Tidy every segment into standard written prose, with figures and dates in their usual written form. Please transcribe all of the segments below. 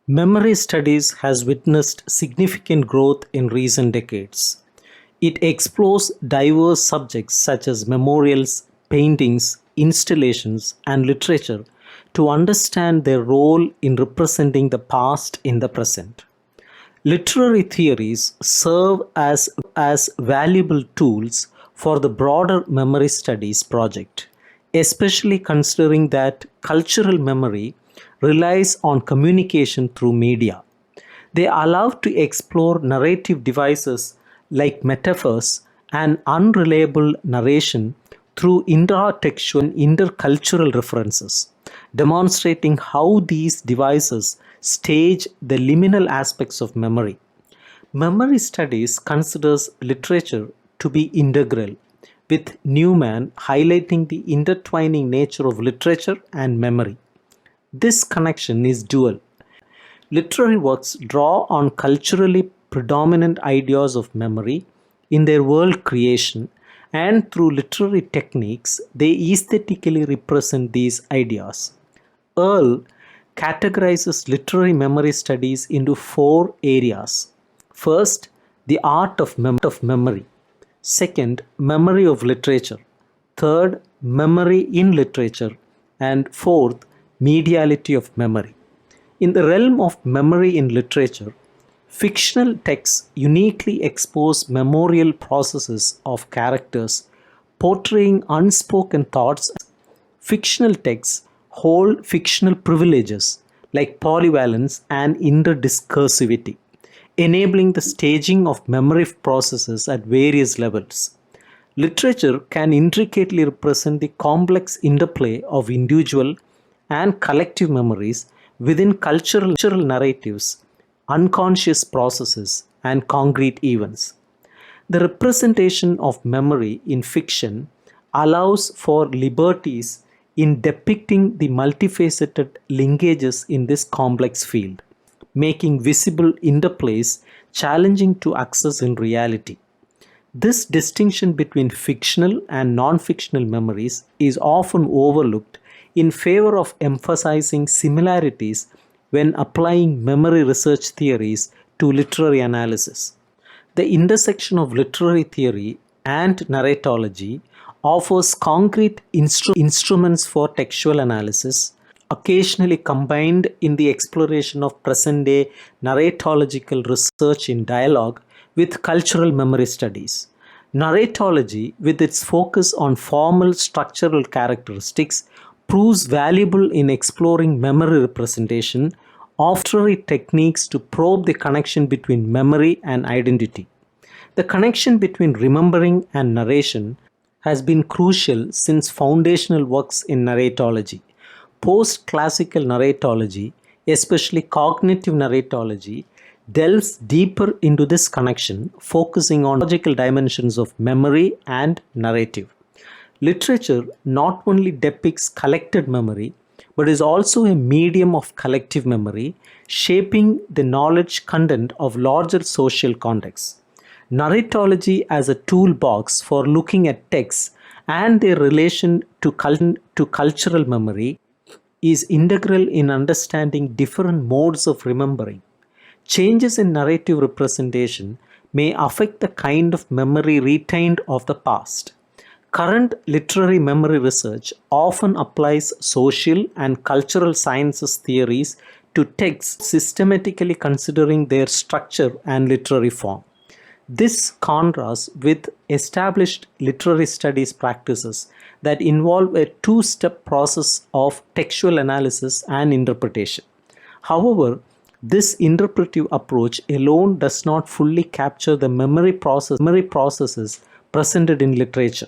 Memory studies has witnessed significant growth in recent decades. It explores diverse subjects such as memorials, paintings, installations, and literature to understand their role in representing the past in the present. Literary theories serve as valuable tools for the broader memory studies project, especially considering that cultural memory relies on communication through media. They allow to explore narrative devices like metaphors and unreliable narration through intertextual and intercultural references, demonstrating how these devices stage the liminal aspects of memory. Memory studies considers literature to be integral, with Newman highlighting the intertwining nature of literature and memory. This connection is dual. Literary works draw on culturally predominant ideas of memory in their world creation, and through literary techniques, they aesthetically represent these ideas. Earle categorizes literary memory studies into four areas. First, the art of memory. Second, memory of literature. Third, memory in literature. And fourth, mediality of memory. In the realm of memory in literature, fictional texts uniquely expose memorial processes of characters, portraying unspoken thoughts. Fictional texts hold fictional privileges like polyvalence and interdiscursivity, enabling the staging of memory processes at various levels. Literature can intricately represent the complex interplay of individual and collective memories within cultural narratives, unconscious processes, and concrete events. The representation of memory in fiction allows for liberties in depicting the multifaceted linkages in this complex field, making visible interplays challenging to access in reality. This distinction between fictional and non fictional memories is often overlooked in favor of emphasizing similarities when applying memory research theories to literary analysis. The intersection of literary theory and narratology offers concrete instruments for textual analysis, occasionally combined in the exploration of present day narratological research in dialogue with cultural memory studies. Narratology, with its focus on formal structural characteristics, proves valuable in exploring memory representation, offering techniques to probe the connection between memory and identity. The connection between remembering and narration has been crucial since foundational works in narratology. Post classical narratology, especially cognitive narratology, delves deeper into this connection, focusing on logical dimensions of memory and narrative. Literature not only depicts collected memory, but is also a medium of collective memory, shaping the knowledge content of larger social contexts. Narratology as a toolbox for looking at texts and their relation to cultural memory is integral in understanding different modes of remembering. Changes in narrative representation may affect the kind of memory retained of the past. Current literary memory research often applies social and cultural sciences theories to texts, systematically considering their structure and literary form. This contrasts with established literary studies practices that involve a two-step process of textual analysis and interpretation. However, this interpretive approach alone does not fully capture the memory processes presented in literature.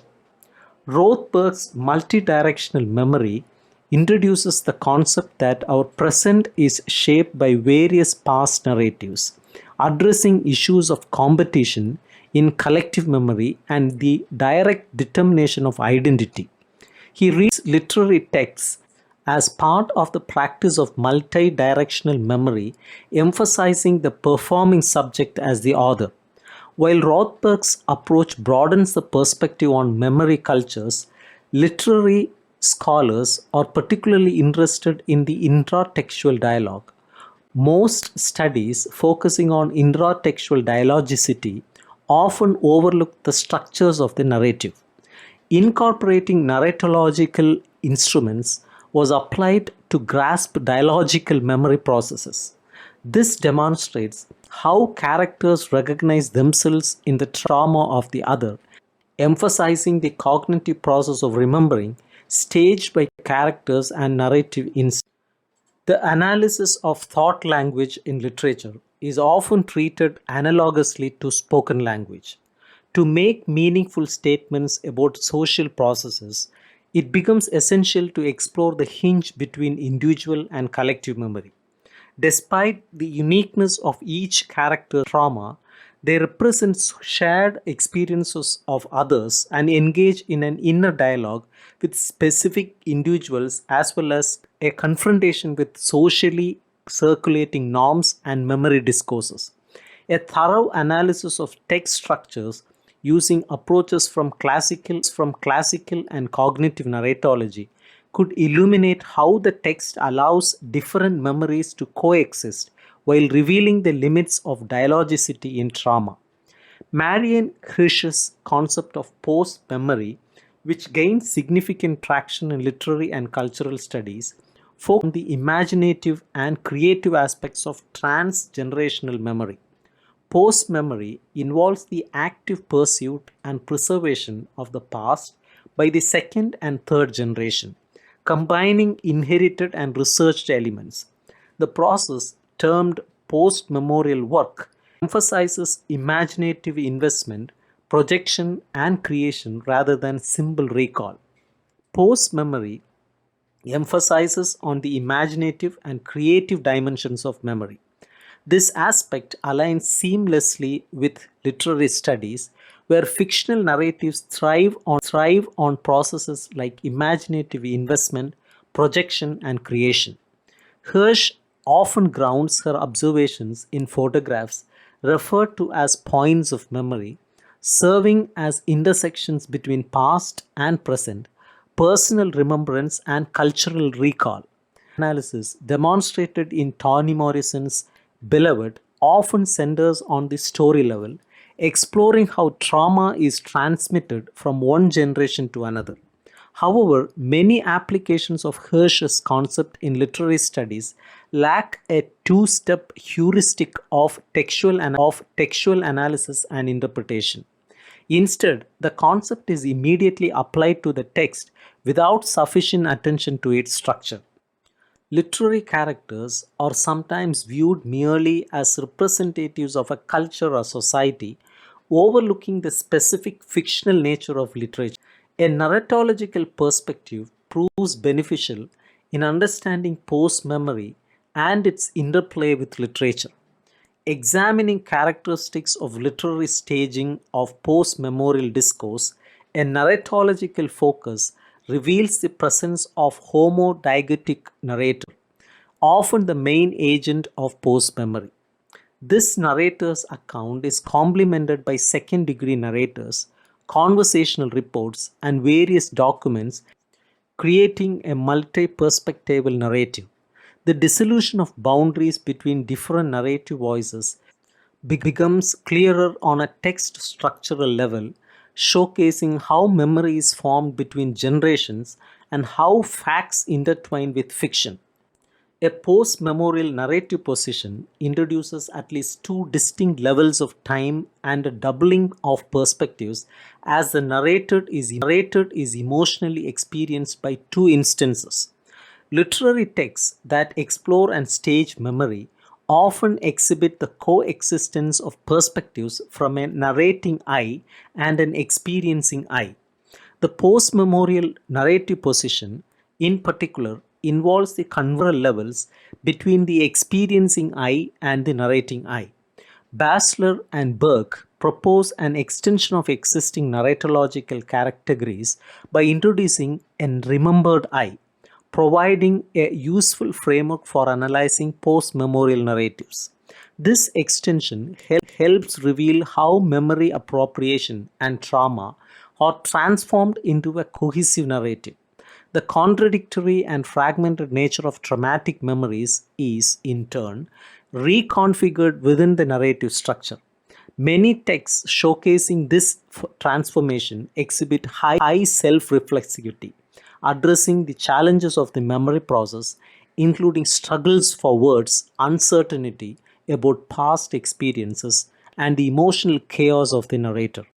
Rothbard's multidirectional memory introduces the concept that our present is shaped by various past narratives, addressing issues of competition in collective memory and the direct determination of identity. He reads literary texts as part of the practice of multi-directional memory, emphasizing the performing subject as the author. While Rothbard's approach broadens the perspective on memory cultures, literary scholars are particularly interested in the intratextual dialogue. Most studies focusing on intratextual dialogicity often overlook the structures of the narrative. Incorporating narratological instruments was applied to grasp dialogical memory processes. This demonstrates how characters recognize themselves in the trauma of the other, emphasizing the cognitive process of remembering staged by characters and narrative insight. The analysis of thought language in literature is often treated analogously to spoken language. To make meaningful statements about social processes, it becomes essential to explore the hinge between individual and collective memory. Despite the uniqueness of each character's trauma, they represent shared experiences of others and engage in an inner dialogue with specific individuals as well as a confrontation with socially circulating norms and memory discourses. A thorough analysis of text structures using approaches from classical and cognitive narratology could illuminate how the text allows different memories to coexist while revealing the limits of dialogicity in trauma. Marian Hirsch's concept of post memory, which gained significant traction in literary and cultural studies, focused on the imaginative and creative aspects of transgenerational memory. Post memory involves the active pursuit and preservation of the past by the second and third generation, combining inherited and researched elements. The process, termed post memorial work, emphasizes imaginative investment, projection, and creation rather than simple recall. Post memory emphasizes on the imaginative and creative dimensions of memory. This aspect aligns seamlessly with literary studies, where fictional narratives thrive on processes like imaginative investment, projection, and creation. Hirsch often grounds her observations in photographs referred to as points of memory, serving as intersections between past and present, personal remembrance, and cultural recall. Analysis demonstrated in Toni Morrison's Beloved often centers on the story level, exploring how trauma is transmitted from one generation to another. However, many applications of Hirsch's concept in literary studies lack a two-step heuristic of textual analysis and interpretation. Instead, the concept is immediately applied to the text without sufficient attention to its structure. Literary characters are sometimes viewed merely as representatives of a culture or society, overlooking the specific fictional nature of literature. A narratological perspective proves beneficial in understanding post memory and its interplay with literature. Examining characteristics of literary staging of post memorial discourse, a narratological focus reveals the presence of homodiegetic narrator, often the main agent of post memory. This narrator's account is complemented by second degree narrators, conversational reports, and various documents, creating a multi perspectival narrative. The dissolution of boundaries between different narrative voices becomes clearer on a text structural level, showcasing how memory is formed between generations and how facts intertwine with fiction. A post memorial narrative position introduces at least two distinct levels of time and a doubling of perspectives, as the narrated is emotionally experienced by two instances. Literary texts that explore and stage memory often exhibit the coexistence of perspectives from a narrating eye and an experiencing eye. The post memorial narrative position, in particular, involves the convergent levels between the experiencing eye and the narrating eye. Basler and Burke propose an extension of existing narratological categories by introducing a remembered eye, providing a useful framework for analyzing post memorial narratives. This extension helps reveal how memory appropriation and trauma are transformed into a cohesive narrative. The contradictory and fragmented nature of traumatic memories is, in turn, reconfigured within the narrative structure. Many texts showcasing this transformation exhibit high self reflexivity, addressing the challenges of the memory process, including struggles for words, uncertainty about past experiences, and the emotional chaos of the narrator.